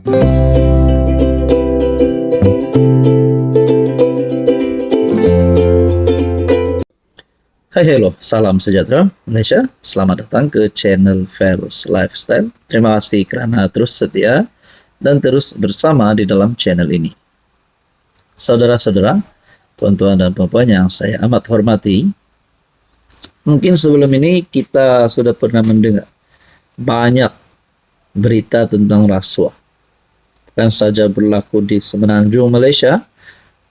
Hai, hello, salam sejahtera Malaysia. Selamat datang ke channel Fels Lifestyle. Terima kasih kerana terus setia dan terus bersama di dalam channel ini. Saudara-saudara, tuan-tuan dan puan-puan yang saya amat hormati, mungkin sebelum ini kita sudah pernah mendengar banyak berita tentang rasuah. Bukan saja berlaku di Semenanjung Malaysia,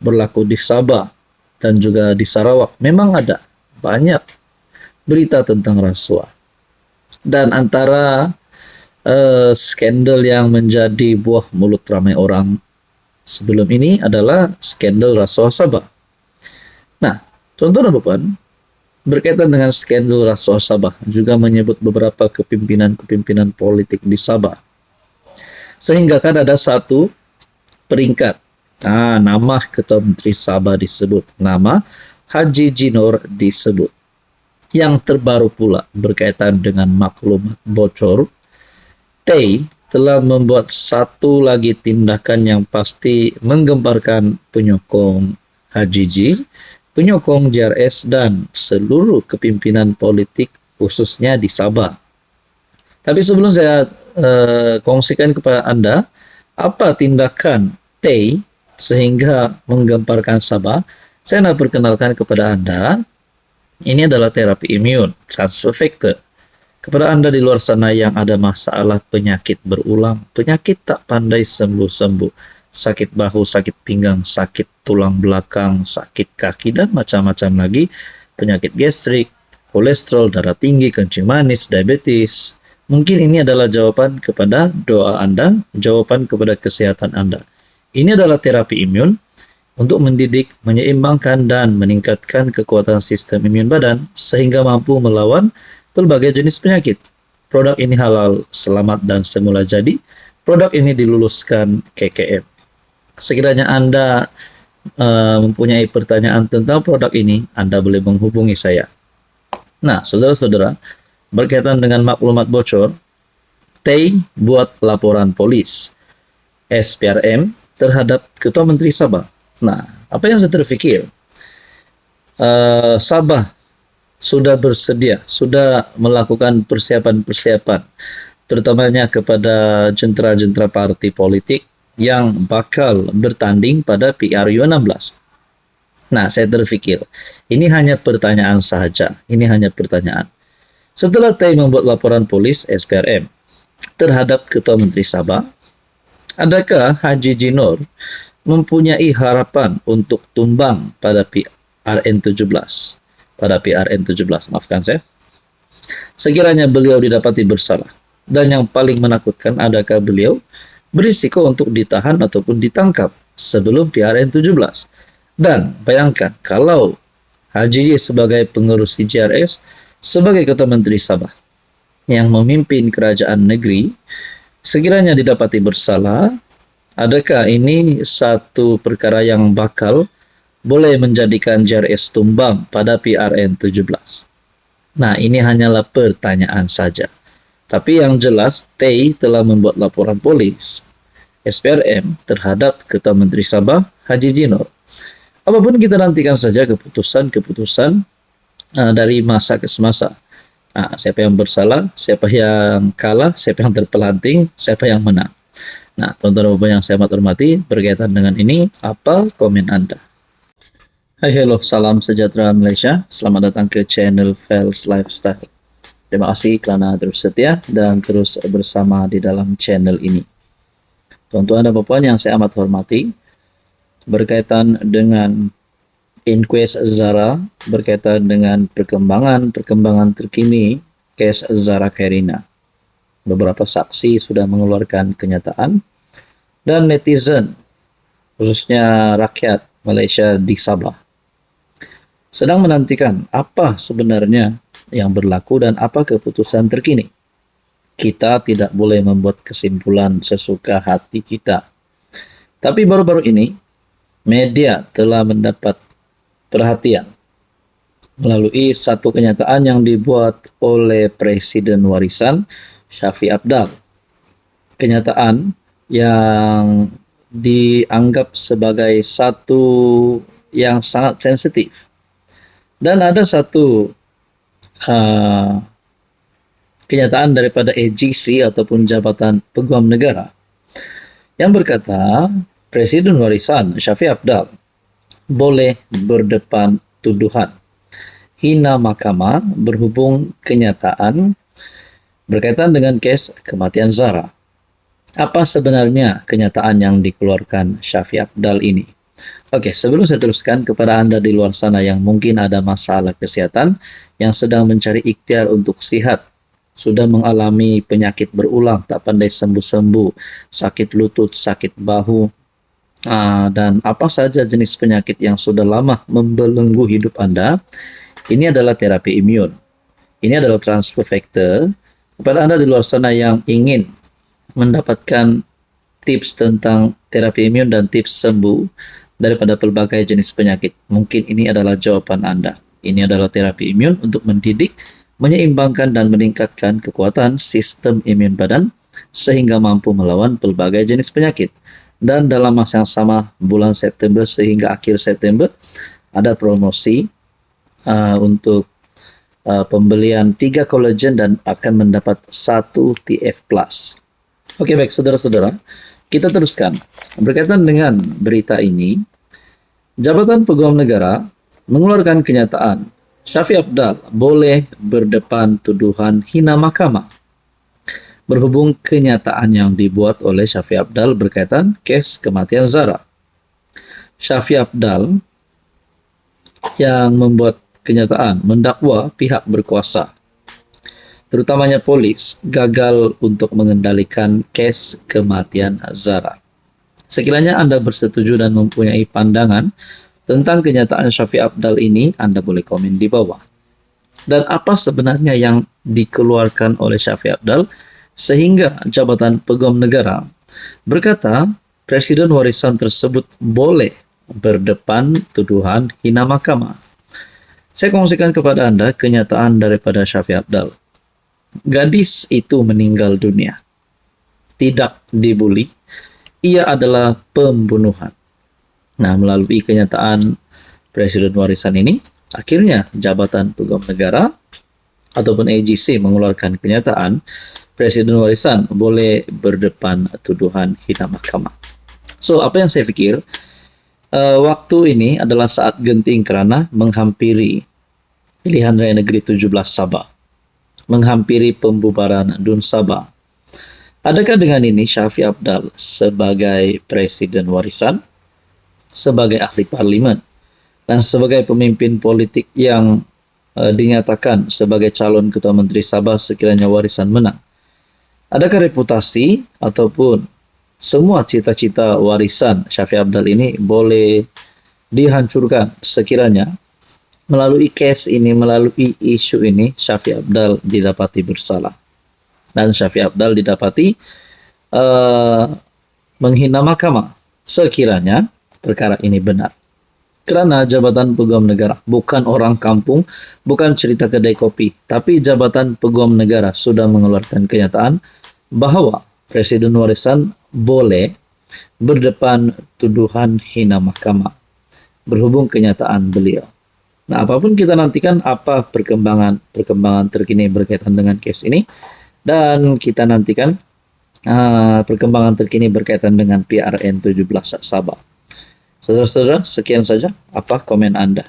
berlaku di Sabah dan juga di Sarawak. Memang ada banyak berita tentang rasuah. Dan antara skandal yang menjadi buah mulut ramai orang sebelum ini adalah skandal rasuah Sabah. Nah, tuan-tuan dan puan, berkaitan dengan skandal rasuah Sabah juga menyebut beberapa kepimpinan-kepimpinan politik di Sabah. Sehingga kan ada satu peringkat. Nama Ketua Menteri Sabah disebut, nama Haji Jinor disebut. Yang terbaru pula berkaitan dengan maklumat bocor, Tay telah membuat satu lagi tindakan yang pasti menggemparkan penyokong Haji Ji, penyokong JRS dan seluruh kepimpinan politik khususnya di Sabah. Tapi sebelum saya kongsikan kepada Anda apa tindakan Tay sehingga menggemparkan Sabah, saya nak perkenalkan kepada Anda, ini adalah terapi imun, transfer factor. Kepada Anda di luar sana yang ada masalah penyakit berulang, penyakit tak pandai sembuh-sembuh, sakit bahu, sakit pinggang, sakit tulang belakang, sakit kaki, dan macam-macam lagi, penyakit gastrik, kolesterol, darah tinggi, kencing manis, diabetes. Mungkin ini adalah jawaban kepada doa Anda, jawaban kepada kesehatan Anda. Ini adalah terapi imun untuk mendidik, menyeimbangkan, dan meningkatkan kekuatan sistem imun badan sehingga mampu melawan berbagai jenis penyakit. Produk ini halal, selamat, dan semula jadi. Produk ini diluluskan KKM. Sekiranya Anda mempunyai pertanyaan tentang produk ini, Anda boleh menghubungi saya. Nah, saudara-saudara, berkaitan dengan maklumat bocor, Tay buat laporan polis SPRM terhadap Ketua Menteri Sabah. Nah, apa yang saya terfikir? Sabah sudah bersedia, sudah melakukan persiapan-persiapan, terutamanya kepada jentera-jentera parti politik yang bakal bertanding pada PRU16. Nah, saya terfikir, ini hanya pertanyaan sahaja, ini hanya pertanyaan. Setelah Tay membuat laporan polis SPRM terhadap Ketua Menteri Sabah, adakah Haji Jinor mempunyai harapan untuk tumbang pada PRN17? Pada PRN17, maafkan saya. Sekiranya beliau didapati bersalah, dan yang paling menakutkan, adakah beliau berisiko untuk ditahan ataupun ditangkap sebelum PRN17? Dan bayangkan, kalau Haji sebagai pengurus JRS, sebagai Ketua Menteri Sabah, yang memimpin kerajaan negeri, sekiranya didapati bersalah, adakah ini satu perkara yang bakal boleh menjadikan JRS tumbang pada PRN17? Nah, ini hanyalah pertanyaan saja. Tapi yang jelas, Tay telah membuat laporan polis SPRM terhadap Ketua Menteri Sabah, Haji Jinor. Apapun kita nantikan saja keputusan dari masa ke semasa. Siapa yang bersalah, siapa yang kalah, siapa yang terpelanting, siapa yang menang. Nah, tuan-tuan dan puan yang saya hormati, berkaitan dengan ini, apa komen Anda? Hai, hello, salam sejahtera Malaysia. Selamat datang ke channel Fels Lifestyle. Terima kasih kerana terus setia dan terus bersama di dalam channel ini. Tuan-tuan dan puan yang saya amat hormati, berkaitan dengan inquest Zara, berkaitan dengan perkembangan terkini kes Zara Khairina. Beberapa saksi sudah mengeluarkan kenyataan dan netizen, khususnya rakyat Malaysia di Sabah, sedang menantikan apa sebenarnya yang berlaku dan apa keputusan terkini. Kita tidak boleh membuat kesimpulan sesuka hati kita. Tapi baru-baru ini, media telah mendapat perhatian melalui satu kenyataan yang dibuat oleh Presiden Warisan Shafie Apdal. Kenyataan yang dianggap sebagai satu yang sangat sensitif. Dan ada satu uh, kenyataan daripada AGC ataupun Jabatan Peguam Negara yang berkata Presiden Warisan Shafee Apdal boleh berdepan tuduhan hina mahkamah berhubung kenyataan berkaitan dengan kes kematian Zahra. Apa sebenarnya kenyataan yang dikeluarkan Shafee Apdal ini? Oke, sebelum saya teruskan kepada Anda di luar sana yang mungkin ada masalah kesehatan, yang sedang mencari ikhtiar untuk sihat, sudah mengalami penyakit berulang, tak pandai sembuh-sembuh, sakit lutut, sakit bahu, dan apa saja jenis penyakit yang sudah lama membelenggu hidup Anda, ini adalah terapi imun. Ini adalah transfer factor. Kepada Anda di luar sana yang ingin mendapatkan tips tentang terapi imun dan tips sembuh daripada pelbagai jenis penyakit, mungkin ini adalah jawaban Anda. Ini adalah terapi imun untuk mendidik, menyeimbangkan dan meningkatkan kekuatan sistem imun badan sehingga mampu melawan pelbagai jenis penyakit. Dan dalam masa yang sama, bulan September sehingga akhir September, ada promosi untuk pembelian 3 kolagen dan akan mendapat 1 TF+. Oke, baik saudara-saudara, kita teruskan. Berkaitan dengan berita ini, Jabatan Peguam Negara mengeluarkan kenyataan Shafee Apdal boleh berdepan tuduhan hina mahkamah berhubung kenyataan yang dibuat oleh Shafee Apdal berkaitan kes kematian Zahra. Shafee Apdal yang membuat kenyataan mendakwa pihak berkuasa, terutamanya polis, gagal untuk mengendalikan kes kematian Zahra. Sekiranya Anda bersetuju dan mempunyai pandangan tentang kenyataan Shafee Apdal ini, Anda boleh komen di bawah. Dan apa sebenarnya yang dikeluarkan oleh Shafee Apdal sehingga Jabatan Peguam Negara berkata Presiden Warisan tersebut boleh berdepan tuduhan hina mahkamah. Saya kongsikan kepada Anda kenyataan daripada Shafee Apdal. Gadis itu meninggal dunia, tidak dibuli. Ia adalah pembunuhan. Nah, melalui kenyataan Presiden Warisan ini, akhirnya Jabatan Peguam Negara ataupun AGC mengeluarkan kenyataan Presiden Warisan boleh berdepan tuduhan hina mahkamah. So, apa yang saya pikir, waktu ini adalah saat genting kerana menghampiri pilihan raya negeri 17 Sabah, menghampiri pembubaran DUN Sabah. Adakah dengan ini Shafee Apdal sebagai Presiden Warisan, sebagai ahli parlimen, dan sebagai pemimpin politik yang dinyatakan sebagai calon Ketua Menteri Sabah sekiranya Warisan menang, adakah reputasi ataupun semua cita-cita warisan Shafee Apdal ini boleh dihancurkan sekiranya melalui case ini, melalui isu ini Shafee Apdal didapati bersalah? Dan Shafee Apdal didapati menghina mahkamah sekiranya perkara ini benar. Kerana Jabatan Peguam Negara bukan orang kampung, bukan cerita kedai kopi, tapi Jabatan Peguam Negara sudah mengeluarkan kenyataan bahawa Presiden Warisan boleh berdepan tuduhan hina mahkamah berhubung kenyataan beliau. Nah, apapun kita nantikan apa perkembangan terkini berkaitan dengan kes ini, dan kita nantikan perkembangan terkini berkaitan dengan PRN 17 Sabah. Saudara-saudara, sekian saja. Apa komen Anda?